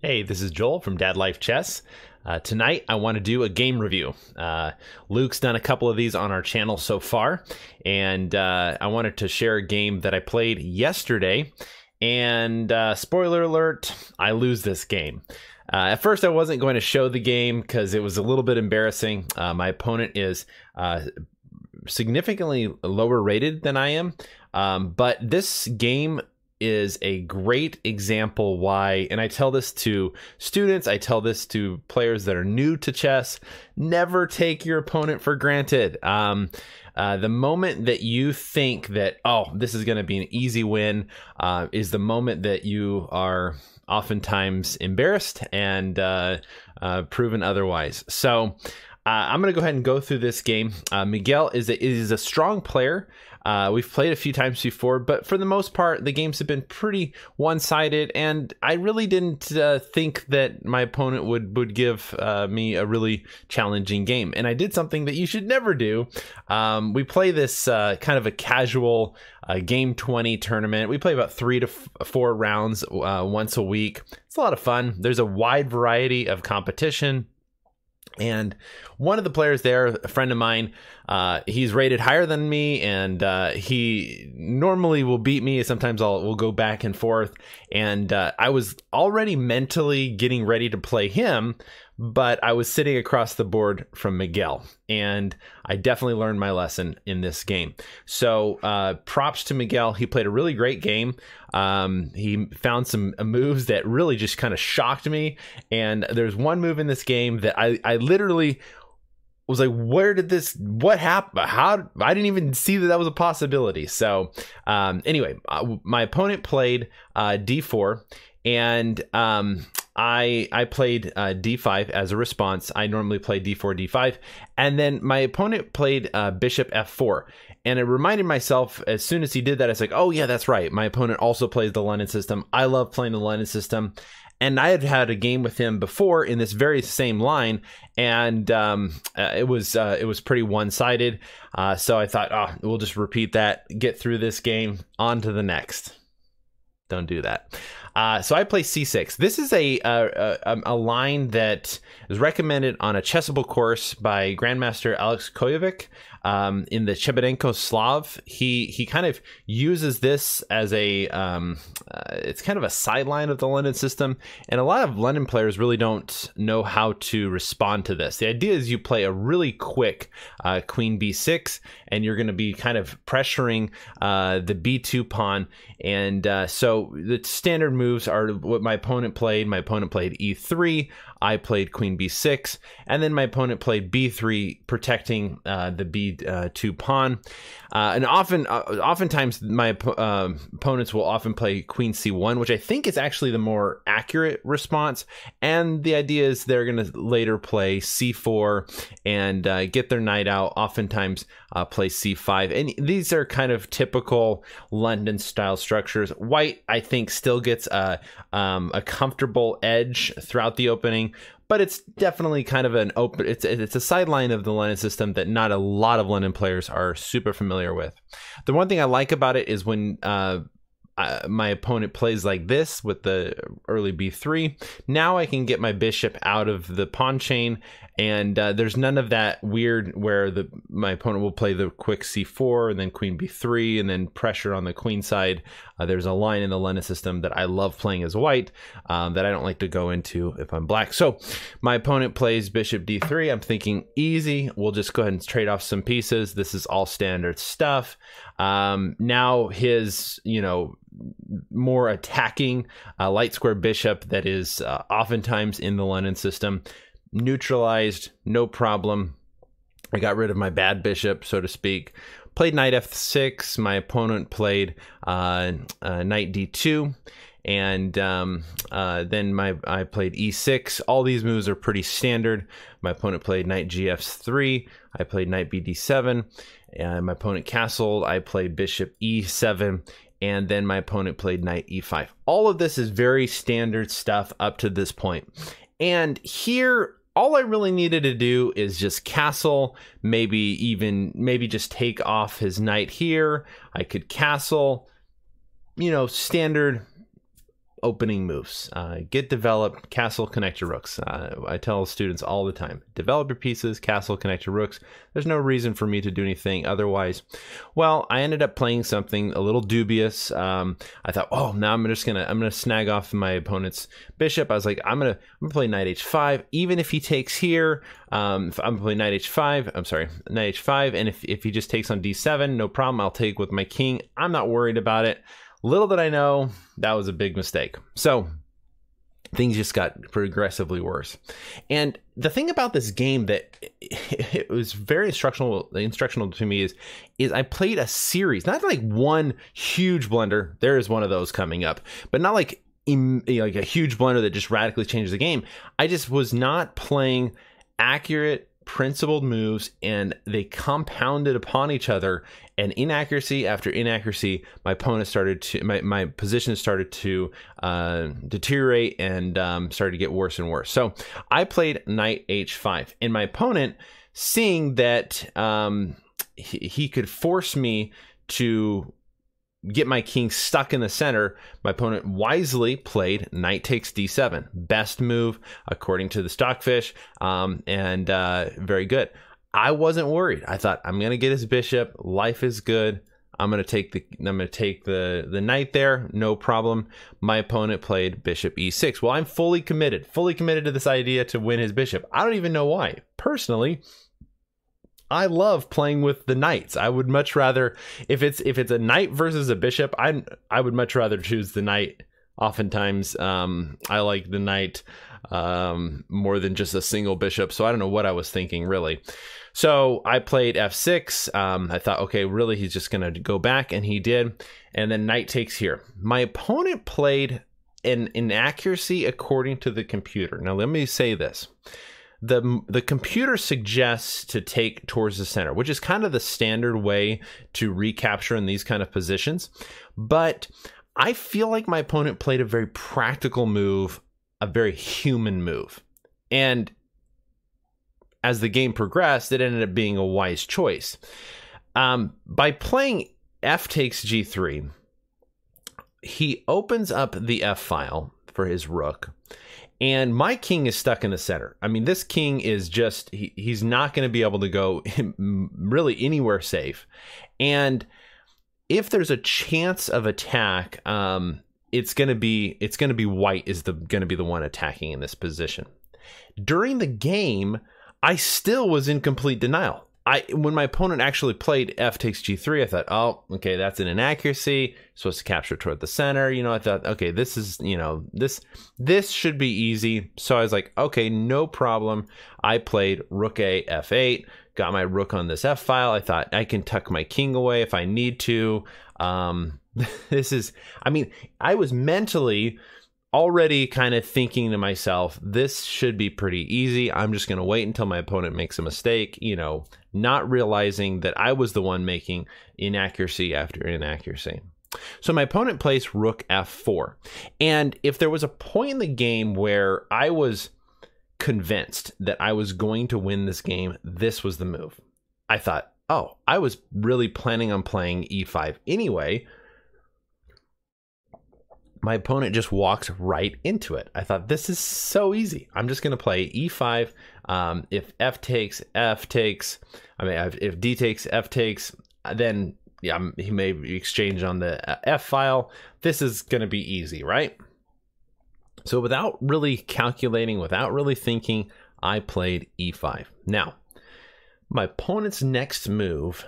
Hey, this is Joel from Dad Life Chess. Tonight I want to do a game review. Luke's done a couple of these on our channel so far, and I wanted to share a game that I played yesterday, and spoiler alert, I lose this game. At first I wasn't going to show the game because it was a little bit embarrassing. My opponent is significantly lower rated than I am, but this game is a great example why, and I tell this to students, I tell this to players that are new to chess, never take your opponent for granted. The moment that you think that, oh, this is going to be an easy win, is the moment that you are oftentimes embarrassed and proven otherwise. So I'm going to go ahead and go through this game. Miguel is a strong player. We've played a few times before, but for the most part, the games have been pretty one-sided, and I really didn't think that my opponent would give me a really challenging game. And I did something that you should never do. We play this kind of a casual game 20 tournament. We play about 3 to 4 rounds once a week. It's a lot of fun. There's a wide variety of competition. And one of the players there, a friend of mine, he's rated higher than me, and he normally will beat me. Sometimes we'll go back and forth. And I was already mentally getting ready to play him, but I was sitting across the board from Miguel, and I definitely learned my lesson in this game. So props to Miguel. He played a really great game. He found some moves that really just kind of shocked me, and there's one move in this game that I literally was like, what happened? How? I didn't even see that was a possibility. So anyway, my opponent played d4, and I played d5 as a response. I normally play d4, d5, and then my opponent played bishop f4. And I reminded myself as soon as he did that, I was like, oh yeah, that's right. My opponent also plays the London system. I love playing the London system. And I had had a game with him before in this very same line, and it was pretty one-sided. So I thought, oh, we'll just repeat that, get through this game, on to the next. Don't do that. So I play c6. This is a line that is recommended on a chessable course by Grandmaster Alex Kojovic in the Chebenenko Slav. He kind of uses this as it's kind of a sideline of the London system, and a lot of London players really don't know how to respond to this. The idea is you play a really quick queen b6, and you're going to be kind of pressuring the b2 pawn, and so the standard moves are what my opponent played. My opponent played e3, I played queen b6, and then my opponent played b3, protecting the b2 pawn. And oftentimes my opponents will often play queen c1, which I think is actually the more accurate response. And the idea is they're going to later play c4 and get their knight out. Oftentimes play c5, and these are kind of typical London style structures. White, I think, still gets a comfortable edge throughout the opening, but it's definitely kind of an open, it's a sideline of the London system that not a lot of London players are super familiar with. The one thing I like about it is when my opponent plays like this with the early b3, now I can get my bishop out of the pawn chain, and there's none of that weird where my opponent will play the quick c4 and then queen b3 and then pressure on the queen side. There's a line in the London system that I love playing as white that I don't like to go into if I'm black. So my opponent plays bishop d3. I'm thinking easy. We'll just go ahead and trade off some pieces. This is all standard stuff. Now his, more attacking light square bishop that is oftentimes in the London system, neutralized, no problem. I got rid of my bad bishop, so to speak. Played knight f6. My opponent played knight d2, and then I played e6. All these moves are pretty standard. My opponent played knight gf3. I played knight bd7, and my opponent castled. I played bishop e7, and then my opponent played knight e5. All of this is very standard stuff up to this point. And here, all I really needed to do is just castle, maybe just take off his knight here. I could castle, standard opening moves. Get developed, castle, connect your rooks. I tell students all the time, develop your pieces, castle, connect your rooks. There's no reason for me to do anything otherwise. Well, I ended up playing something a little dubious. I thought, oh, now I'm gonna snag off my opponent's bishop. I was like, I'm gonna play knight h5, even if he takes here. If I'm playing knight h5, knight h5, and if he just takes on d7, no problem. I'll take with my king. I'm not worried about it. Little did I know, that was a big mistake. So things just got progressively worse. And the thing about this game that it was very instructional to me is I played a series, not like one huge blunder. There is one of those coming up, but not like a huge blunder that just radically changes the game. I just was not playing accurate, principled moves, and they compounded upon each other, and inaccuracy after inaccuracy, my opponent started to my position started to deteriorate and started to get worse and worse. So I played knight h5, and my opponent, seeing that he could force me to get my king stuck in the center, my opponent wisely played knight takes d7. Best move according to the Stockfish, and very good. I wasn't worried. I thought, I'm gonna get his bishop. Life is good. I'm gonna take the knight there, no problem. My opponent played bishop e6. Well, I'm fully committed to this idea to win his bishop. I don't even know why. Personally, I love playing with the knights. I would much rather, if it's a knight versus a bishop, I would much rather choose the knight. Oftentimes, I like the knight more than just a single bishop. So I don't know what I was thinking, really. So I played f6. I thought, okay, really, he's just going to go back, and he did. And then knight takes here. My opponent played an inaccuracy according to the computer. Now, let me say this. The computer suggests to take towards the center, which is kind of the standard way to recapture in these kind of positions. But I feel like my opponent played a very practical move, a very human move. And as the game progressed, it ended up being a wise choice. By playing f takes g3, he opens up the f file for his rook. And my king is stuck in the center. I mean, this king is just, he's not going to be able to go really anywhere safe. And if there's a chance of attack, it's going to be white is going to be the one attacking in this position. During the game, I still was in complete denial. When my opponent actually played f takes g3, I thought, oh, okay, that's an inaccuracy. Supposed to capture toward the center. I thought, okay, this is, this should be easy. So I was like, okay, no problem. I played rook a f8, got my rook on this f file. I thought I can tuck my king away if I need to. This is, I was mentally already kind of thinking to myself, this should be pretty easy. I'm just going to wait until my opponent makes a mistake, not realizing that I was the one making inaccuracy after inaccuracy. So my opponent plays rook f4. And if there was a point in the game where I was convinced that I was going to win this game, this was the move. I thought, oh, I was really planning on playing e5 anyway. My opponent just walks right into it. I thought, this is so easy. I'm just going to play e5. If f takes, if d takes, f takes, then yeah, he may exchange on the f file. This is going to be easy, right? So without really calculating, without really thinking, I played e5. Now, my opponent's next move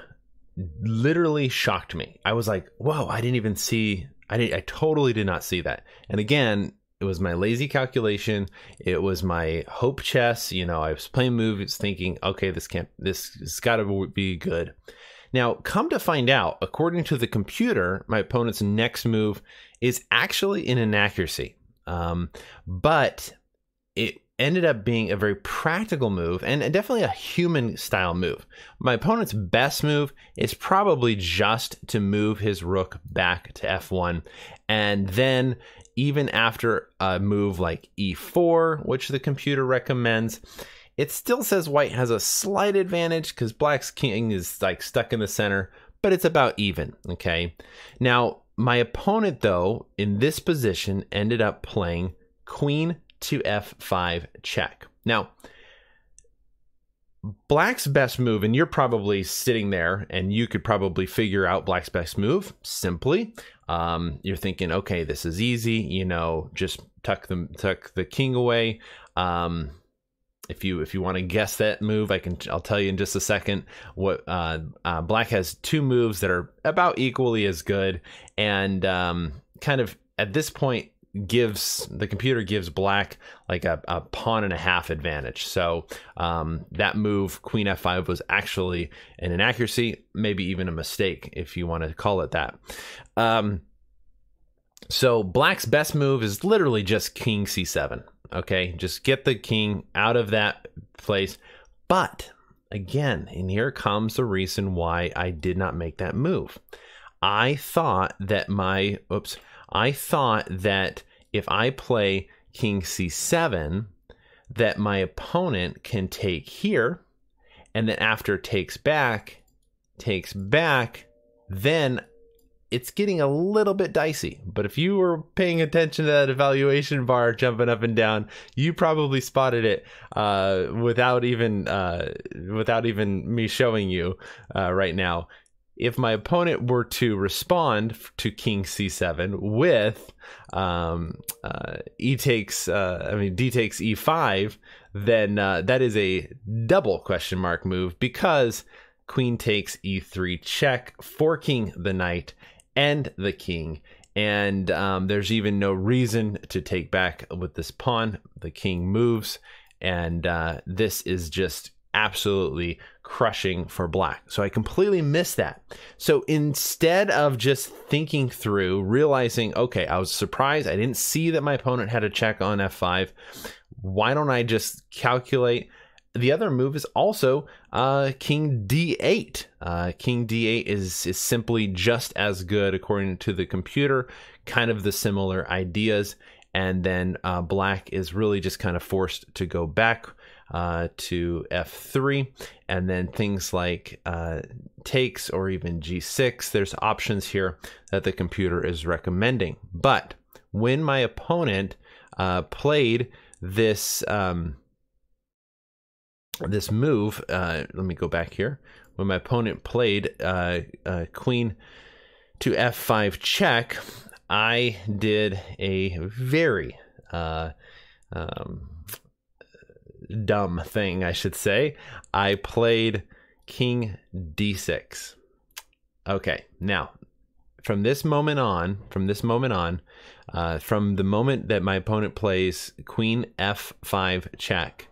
literally shocked me. I was like, whoa, I didn't even see... I totally did not see that. And again, it was my lazy calculation. It was my hope chess. I was playing moves thinking, okay, this has got to be good. Now, come to find out, according to the computer, my opponent's next move is actually an inaccuracy. But it ended up being a very practical move and definitely a human style move. My opponent's best move is probably just to move his rook back to f1. And then even after a move like e4, which the computer recommends, it still says white has a slight advantage because black's king is like stuck in the center, but it's about even, okay? Now, My opponent, though, in this position, ended up playing queen to f5 check. Now, black's best move, and you're probably sitting there and you could probably figure out black's best move simply. You're thinking, okay, this is easy, you know, just tuck the king away. If you want to guess that move, I'll tell you in just a second. What black has two moves that are about equally as good, and kind of at this point the computer gives black like a pawn and a half advantage. So that move, queen f5, was actually an inaccuracy, maybe even a mistake if you want to call it that. So black's best move is literally just king c7. Okay, just get the king out of that place. But again, and here comes the reason why I did not make that move. I thought that if I play king c7, that my opponent can take here, and then after takes back, then it's getting a little bit dicey. But if you were paying attention to that evaluation bar jumping up and down, you probably spotted it without even me showing you right now. If my opponent were to respond to king c7 with d takes e5, then that is a double question mark move, because queen takes e3 check, forking the knight and the king, and there's even no reason to take back with this pawn. The king moves, and this is just absolutely crushing for black. So I completely missed that. So instead of just thinking through, realizing, okay, I was surprised, I didn't see that my opponent had a check on f5, why don't I just calculate? The other move is also king d8. King d8 is simply just as good according to the computer, kind of the similar ideas. And then black is really just kind of forced to go back to f3, and then things like takes or even g6. There's options here that the computer is recommending. But when my opponent played this this move, let me go back here. When my opponent played queen to f5 check, I did a very dumb thing, I should say. I played king d6. Okay, now from the moment that my opponent plays queen f5 check,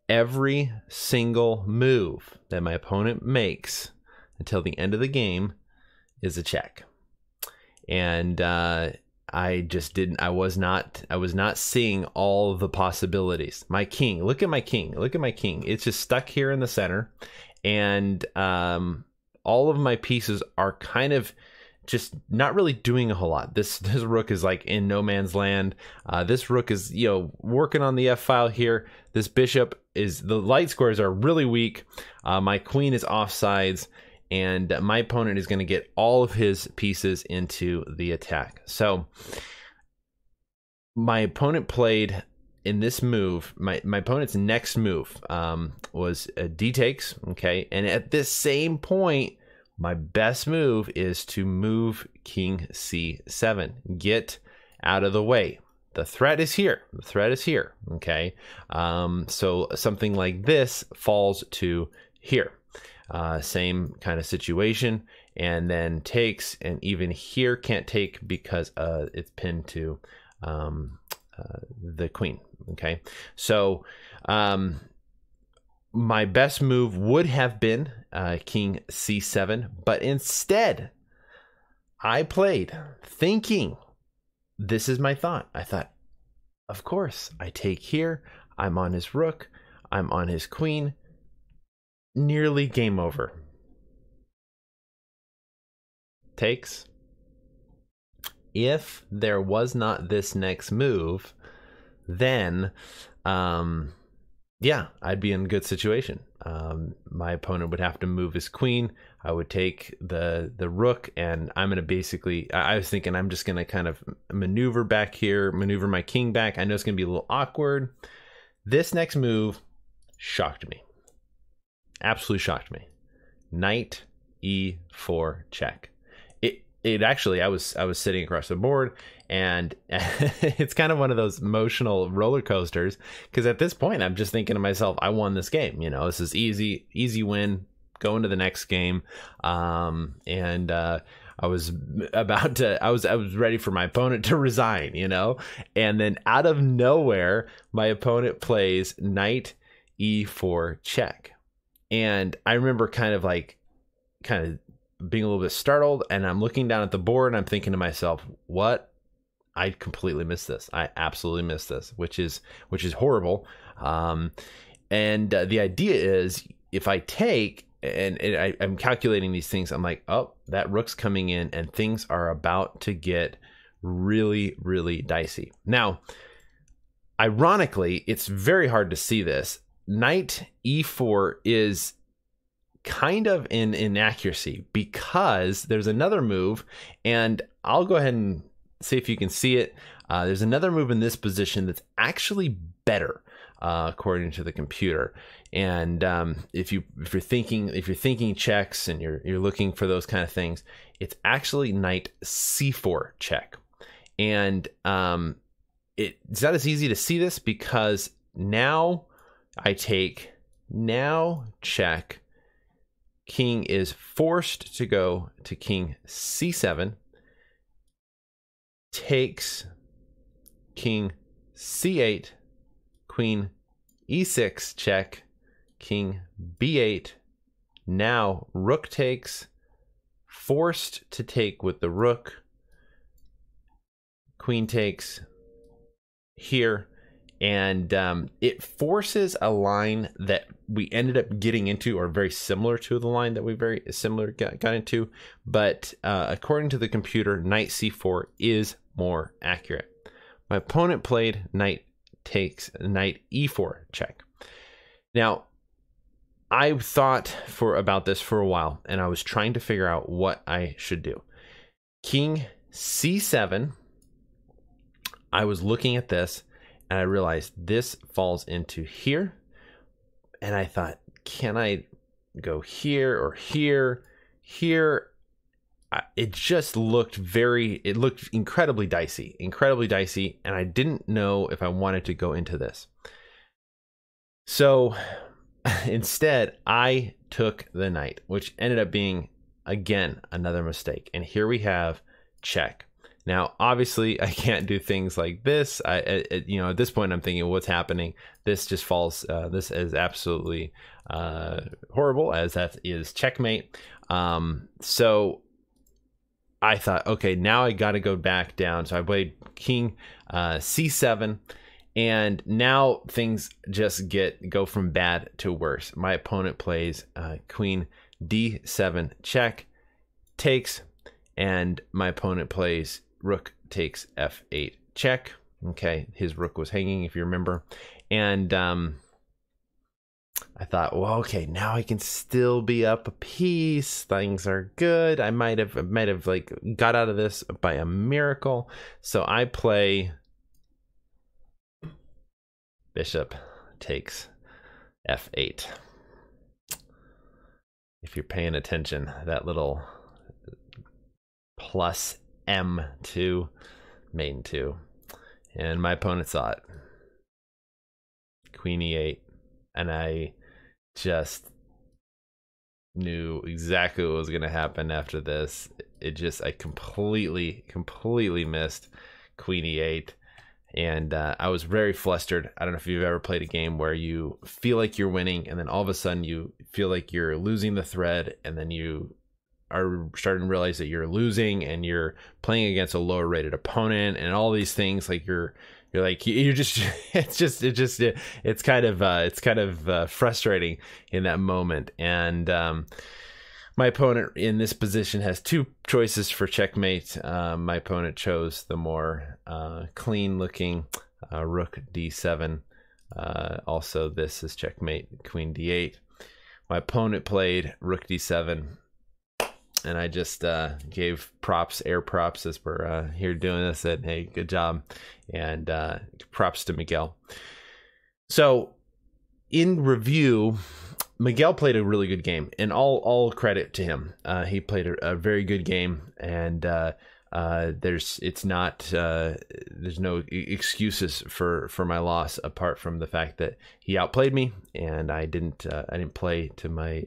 every single move that my opponent makes until the end of the game is a check. And I was not seeing all the possibilities. My king, look at my king. It's just stuck here in the center, and all of my pieces are kind of just not really doing a whole lot. This rook is like in no man's land. This rook is, you know, working on the F file here. This bishop is, the light squares are really weak. My queen is offsides, and my opponent is going to get all of his pieces into the attack. So my opponent played in this move, my opponent's next move was d takes, okay? And at this same point, my best move is to move king c7. Get out of the way. The threat is here. Okay? So something like this falls to here. Same kind of situation. And then takes, and even here can't take because it's pinned to the queen. Okay? So my best move would have been king c7, but instead I played thinking, this is my thought. I thought, of course, I take here. I'm on his rook. I'm on his queen. Nearly game over. Takes. If there was not this next move, then yeah, I'd be in a good situation. My opponent would have to move his queen. I would take the rook, and I'm going to basically, I was thinking I'm just going to kind of maneuver back here, maneuver my king back. I know it's going to be a little awkward. This next move shocked me. Absolutely shocked me. Knight E4 check. It actually, I was sitting across the board, and it's kind of one of those emotional roller coasters, because at this point I'm just thinking to myself, I won this game. You know, this is easy win. Go into the next game, and I was about to. I was ready for my opponent to resign. You know, and then out of nowhere, my opponent plays Knight E4 check, and I remember kind of being a little bit startled, and I'm looking down at the board and I'm thinking to myself, what? I completely missed this. I absolutely missed this, which is horrible. And the idea is, if I take, and I'm calculating these things, I'm like, oh, that rook's coming in and things are about to get really, really dicey. Now, ironically, it's very hard to see this. Knight E4 is kind of in inaccuracy, because there's another move, and I'll go ahead and see if you can see it. There's another move in this position that's actually better, according to the computer. And if you're thinking checks and you're looking for those kind of things, it's actually Knight C4 check. And it's not as easy to see this, because now I take check. King is forced to go to King C7, takes King C8, Queen E6 check, King B8. Now Rook takes, forced to take with the Rook, Queen takes here. And it forces a line that we ended up getting into, or very similar to the line that we got into. But according to the computer, Knight C4 is more accurate. My opponent played Knight takes Knight E4 check. Now, I thought about this for a while, and I was trying to figure out what I should do. King C7, I was looking at this, and I realized this falls into here. And I thought, can I go here or here? Here, it just looked incredibly dicey, and I didn't know if I wanted to go into this. So instead, I took the knight, which ended up being, again, another mistake. And here we have check. Now, obviously, I can't do things like this. At this point, I'm thinking, what's happening? This just falls. This is absolutely horrible, as that is checkmate. So I thought, okay, now I got to go back down. So I played King C7, and now things just go from bad to worse. My opponent plays Queen D7 check, takes, and my opponent plays Rook takes F8 check. Okay, his rook was hanging, if you remember. And I thought, well, okay, now I can still be up a piece. Things are good. I might have like got out of this by a miracle. So I play bishop takes F8. If you're paying attention, that little plus M2, main 2, and my opponent saw it. Queen E8, and I just knew exactly what was going to happen after this. I completely missed Queen E8, and I was very flustered. I don't know if you've ever played a game where you feel like you're winning, and then all of a sudden you feel like you're losing the thread, and then you are starting to realize that you're losing, and you're playing against a lower rated opponent, and all these things. Like you're just it's kind of frustrating in that moment. And my opponent in this position has two choices for checkmate. My opponent chose the more clean looking Rook D7 Also, this is checkmate, queen d8. My opponent played rook d7, and I just gave props, air props, as we're here doing this. Said, hey, good job, and props to Miguel. So, in review, Miguel played a really good game, and all credit to him. He played a very good game, and there's no excuses for my loss apart from the fact that he outplayed me, and I didn't play to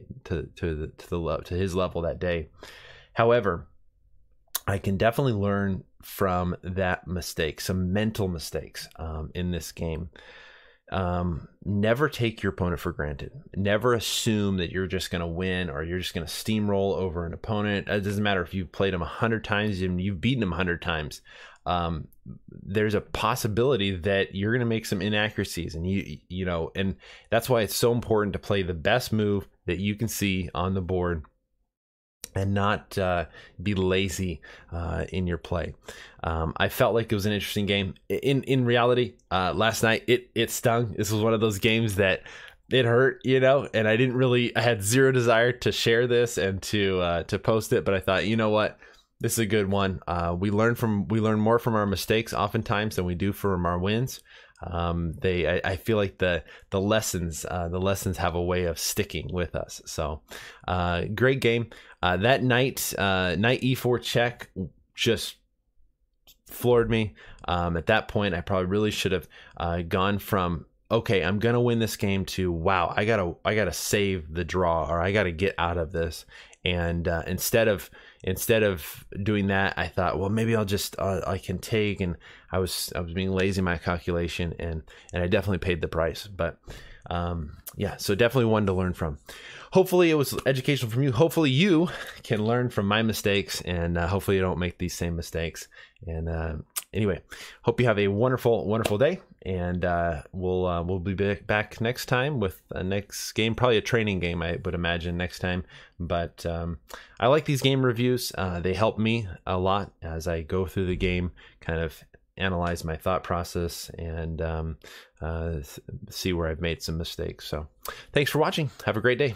his level that day. However, I can definitely learn from that mistake, some mental mistakes in this game. Never take your opponent for granted. Never assume that you're just going to win or you're just going to steamroll over an opponent. It doesn't matter if you've played him 100 times and you've beaten him 100 times. There's a possibility that you're going to make some inaccuracies, and you know, and that's why it's so important to play the best move that you can see on the board, and not be lazy in your play. I felt like it was an interesting game. In reality, last night it stung. This was one of those games that it hurt, you know, and I had zero desire to share this and to post it, but I thought, you know what, this is a good one. We learn more from our mistakes oftentimes than we do from our wins. I feel like the lessons have a way of sticking with us. So great game. That knight e4 check just floored me. At that point, I probably really should have gone from, okay, I'm gonna win this game, to, wow, I gotta save the draw, or I gotta get out of this. And instead of doing that, I thought, well, maybe I'll just I can take, and I was being lazy in my calculation, and I definitely paid the price. But yeah, so definitely one to learn from. Hopefully it was educational from you. Hopefully you can learn from my mistakes, and hopefully you don't make these same mistakes. And anyway, hope you have a wonderful day, and we'll be back next time with a next game, probably a training game, I would imagine, next time. But I like these game reviews. They help me a lot as I go through the game, kind of analyze my thought process, and see where I've made some mistakes. So thanks for watching. Have a great day.